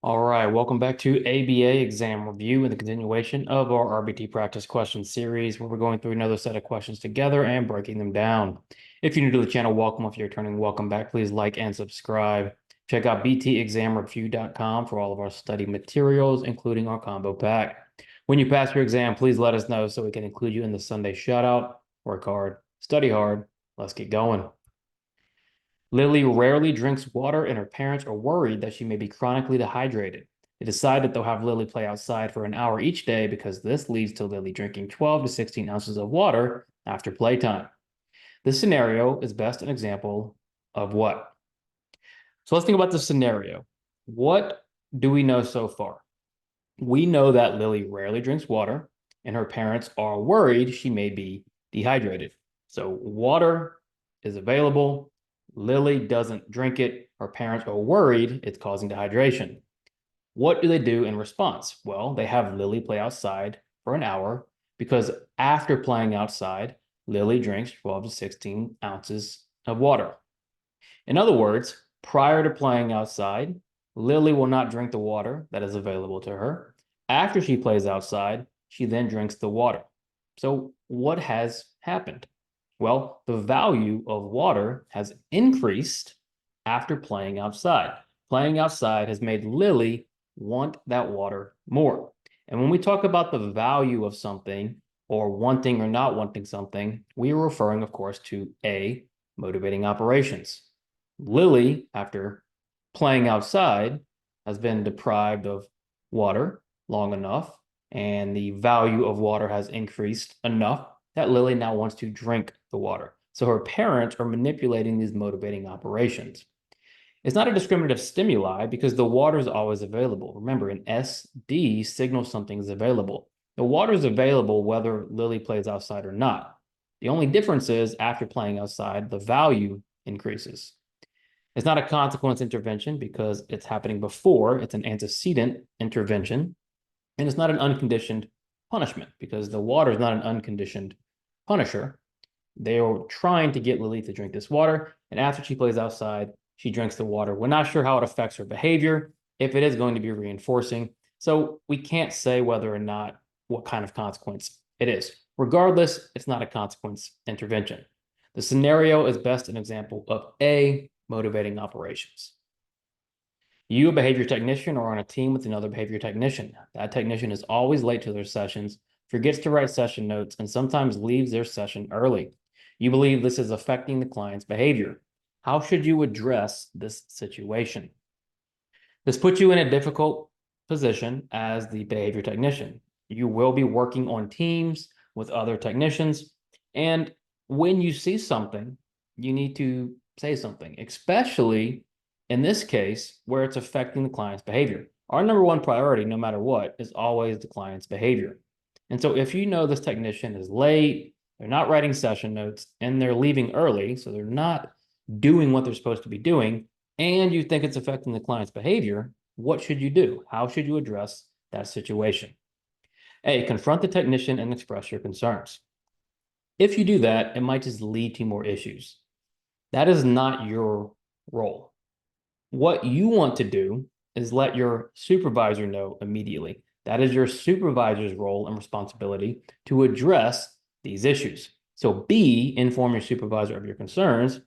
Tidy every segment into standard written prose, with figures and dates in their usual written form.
All right, welcome back to ABA exam review and the continuation of our RBT practice question series, where we're going through another set of questions together and breaking them down. If you're new to the channel, welcome. If you're returning, welcome back. Please like and subscribe. Check out btexamreview.com for all of our study materials, including our combo pack. When you pass your exam, please let us know so we can include you in the Sunday shout out. Work hard, study hard. Let's get going. Lily rarely drinks water, and her parents are worried that she may be chronically dehydrated. They decide that they'll have Lily play outside for an hour each day because this leads to Lily drinking 12 to 16 ounces of water after playtime. This scenario is best an example of what? So let's think about the scenario. What do we know so far? We know that Lily rarely drinks water, and her parents are worried she may be dehydrated. So water is available. Lily doesn't drink it. Her parents are worried it's causing dehydration. What do they do in response? Well, they have Lily play outside for an hour because after playing outside, Lily drinks 12 to 16 ounces of water. In other words, prior to playing outside, Lily will not drink the water that is available to her. After she plays outside, she then drinks the water. So, what has happened? Well, the value of water has increased after playing outside. Playing outside has made Lily want that water more. And when we talk about the value of something or wanting or not wanting something, we are referring, of course, to A, motivating operations. Lily, after playing outside, has been deprived of water long enough, and the value of water has increased enough that Lily now wants to drink the water. So her parents are manipulating these motivating operations. It's not a discriminative stimuli because the water is always available. Remember, an SD signals something is available. The water is available whether Lily plays outside or not. The only difference is after playing outside, the value increases. It's not a consequence intervention because it's happening before. It's an antecedent intervention. And it's not an unconditioned punishment because the water is not an unconditioned punisher. They are trying to get Lily to drink this water. And after she plays outside, she drinks the water. We're not sure how it affects her behavior, if it is going to be reinforcing. So we can't say whether or not what kind of consequence it is. Regardless, it's not a consequence intervention. The scenario is best an example of A, motivating operations. You, a behavior technician, are on a team with another behavior technician. That technician is always late to their sessions, forgets to write session notes, and sometimes leaves their session early. You believe this is affecting the client's behavior. How should you address this situation? This puts you in a difficult position as the behavior technician. You will be working on teams with other technicians, and when you see something, you need to say something, especially in this case where it's affecting the client's behavior. Our number one priority, no matter what, is always the client's behavior. And so if you know this technician is late, they're not writing session notes, and they're leaving early, so they're not doing what they're supposed to be doing, and you think it's affecting the client's behavior, what should you do? How should you address that situation? A, confront the technician and express your concerns. If you do that, it might just lead to more issues. That is not your role. What you want to do is let your supervisor know immediately. That is your supervisor's role and responsibility to address these issues. So B, inform your supervisor of your concerns,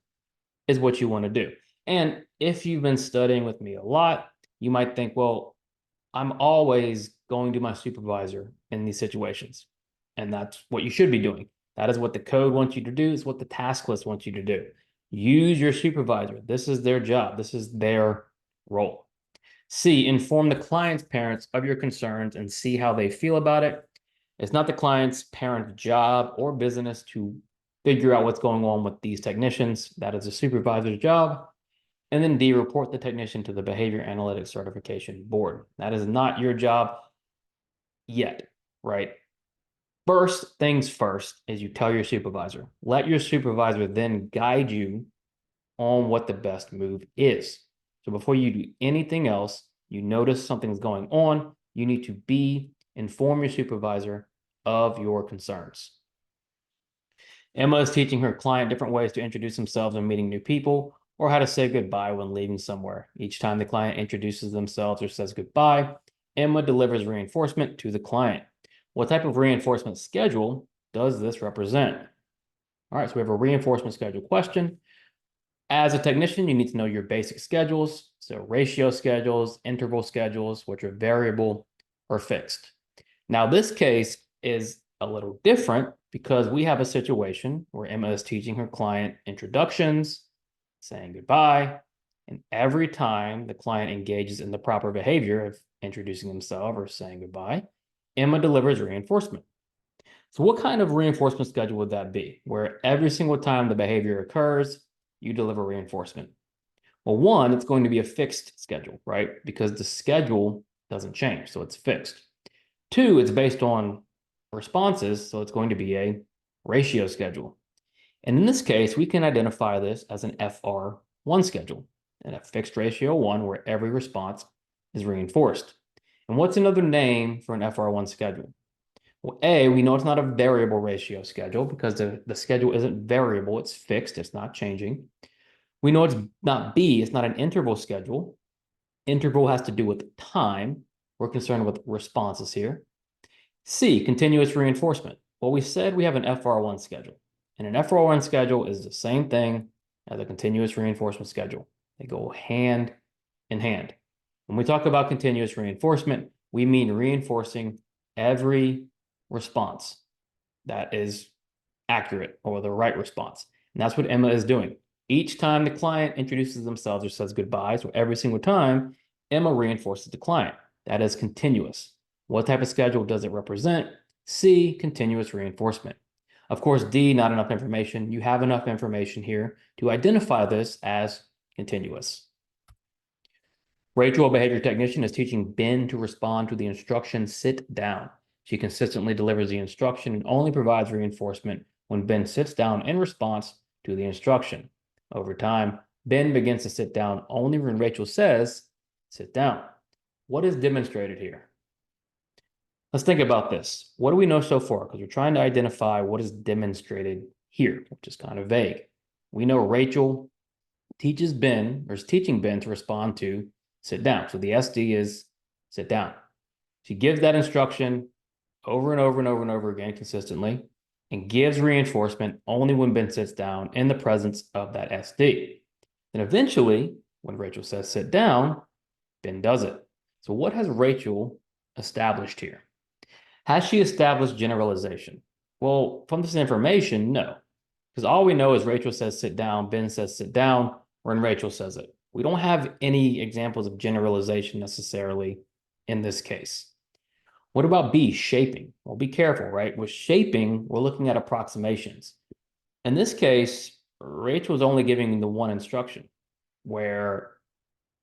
is what you want to do. And if you've been studying with me a lot, you might think, well, I'm always going to my supervisor in these situations. And that's what you should be doing. That is what the code wants you to do. It's what the task list wants you to do. Use your supervisor. This is their job. This is their role. C, inform the client's parents of your concerns and see how they feel about it. It's not the client's parent's job or business to figure out what's going on with these technicians. That is a supervisor's job. And then D, report the technician to the Behavior Analytics Certification Board. That is not your job yet, right? First things first is you tell your supervisor. Let your supervisor then guide you on what the best move is. So before you do anything else, you notice something's going on, you need to inform your supervisor of your concerns. Emma is teaching her client different ways to introduce themselves when meeting new people or how to say goodbye when leaving somewhere. Each time the client introduces themselves or says goodbye, Emma delivers reinforcement to the client. What type of reinforcement schedule does this represent? All right, so we have a reinforcement schedule question. As a technician, you need to know your basic schedules. So ratio schedules, interval schedules, which are variable or fixed. Now, this case is a little different because we have a situation where Emma is teaching her client introductions, saying goodbye, and every time the client engages in the proper behavior of introducing himself or saying goodbye, Emma delivers reinforcement. So what kind of reinforcement schedule would that be? Where every single time the behavior occurs, you deliver reinforcement. Well, one, it's going to be a fixed schedule, right? Because the schedule doesn't change, so it's fixed. Two, it's based on responses, so it's going to be a ratio schedule. And in this case, we can identify this as an FR1 schedule, and a fixed ratio 1 where every response is reinforced. And what's another name for an FR1 schedule? Well, A, we know it's not a variable ratio schedule because the schedule isn't variable, it's fixed, it's not changing. We know it's not B, it's not an interval schedule. Interval has to do with time. We're concerned with responses here. C, continuous reinforcement. Well, we said we have an FR1 schedule, and an FR1 schedule is the same thing as a continuous reinforcement schedule. They go hand in hand. When we talk about continuous reinforcement, we mean reinforcing every response that is accurate or the right response. And that's what Emma is doing. Each time the client introduces themselves or says goodbye, so every single time, Emma reinforces the client. That is continuous. What type of schedule does it represent? C, continuous reinforcement. Of course, D, not enough information. You have enough information here to identify this as continuous. Rachel, a behavior technician, is teaching Ben to respond to the instruction, sit down. She consistently delivers the instruction and only provides reinforcement when Ben sits down in response to the instruction. Over time, Ben begins to sit down only when Rachel says, sit down. What is demonstrated here? Let's think about this. What do we know so far? Because we're trying to identify what is demonstrated here, which is kind of vague. We know Rachel teaches Ben, or is teaching Ben to respond to sit down. So the SD is sit down. She gives that instruction over and over and over and over again consistently and gives reinforcement only when Ben sits down in the presence of that SD. Then eventually, when Rachel says sit down, Ben does it. So what has Rachel established here? Has she established generalization? Well, from this information, no. Because all we know is Rachel says sit down, Ben says sit down, or when Rachel says it. We don't have any examples of generalization necessarily in this case. What about B, shaping? Well, be careful, right? With shaping, we're looking at approximations. In this case, Rachel's only giving the one instruction where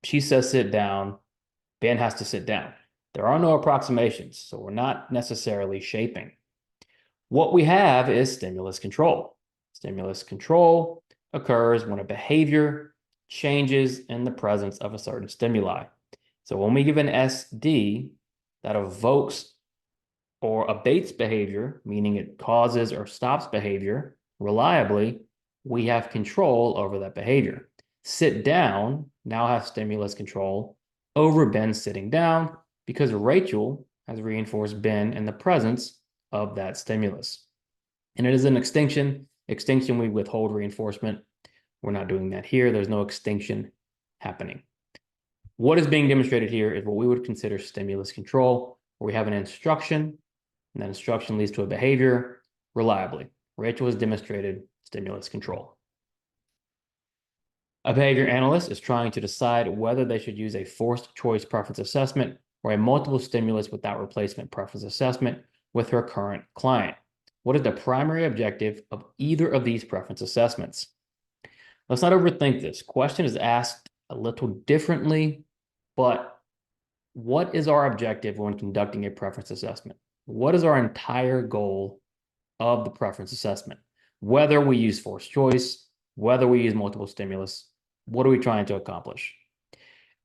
she says sit down, Ben has to sit down. There are no approximations, so we're not necessarily shaping. What we have is stimulus control. Stimulus control occurs when a behavior changes in the presence of a certain stimuli. So when we give an SD that evokes or abates behavior, meaning it causes or stops behavior reliably, we have control over that behavior. Sit down now has stimulus control over Ben sitting down because Rachel has reinforced Ben in the presence of that stimulus. And it is an extinction. Extinction, we withhold reinforcement. We're not doing that here. There's no extinction happening. What is being demonstrated here is what we would consider stimulus control, where we have an instruction, and that instruction leads to a behavior reliably. Rachel has demonstrated stimulus control. A behavior analyst is trying to decide whether they should use a forced choice preference assessment or a multiple stimulus without replacement preference assessment with her current client. What is the primary objective of either of these preference assessments? Let's not overthink this. Question is asked a little differently, but what is our objective when conducting a preference assessment? What is our entire goal of the preference assessment? Whether we use forced choice, whether we use multiple stimulus, what are we trying to accomplish?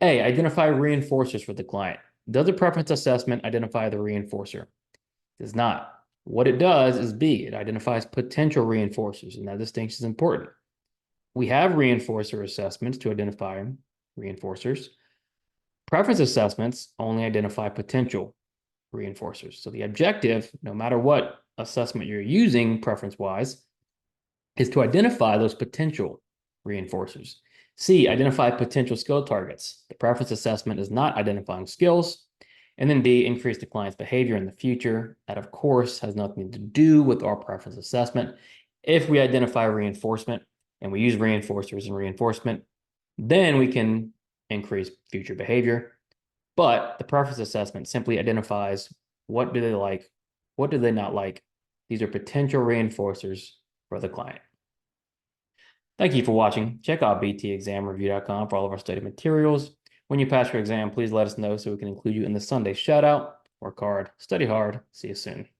A, identify reinforcers for the client. Does a preference assessment identify the reinforcer? It does not. What it does is B, it identifies potential reinforcers, and that distinction is important. We have reinforcer assessments to identify reinforcers. Preference assessments only identify potential reinforcers. So the objective, no matter what assessment you're using preference-wise, is to identify those potential reinforcers. C, identify potential skill targets. The preference assessment is not identifying skills. And then D, increase the client's behavior in the future. That, of course, has nothing to do with our preference assessment. If we identify reinforcement and we use reinforcers and reinforcement, then we can increase future behavior. But the preference assessment simply identifies what do they like, what do they not like. These are potential reinforcers for the client. Thank you for watching. Check out btexamreview.com for all of our study materials. When you pass your exam, please let us know so we can include you in the Sunday shout out. Work hard, study hard. See you soon.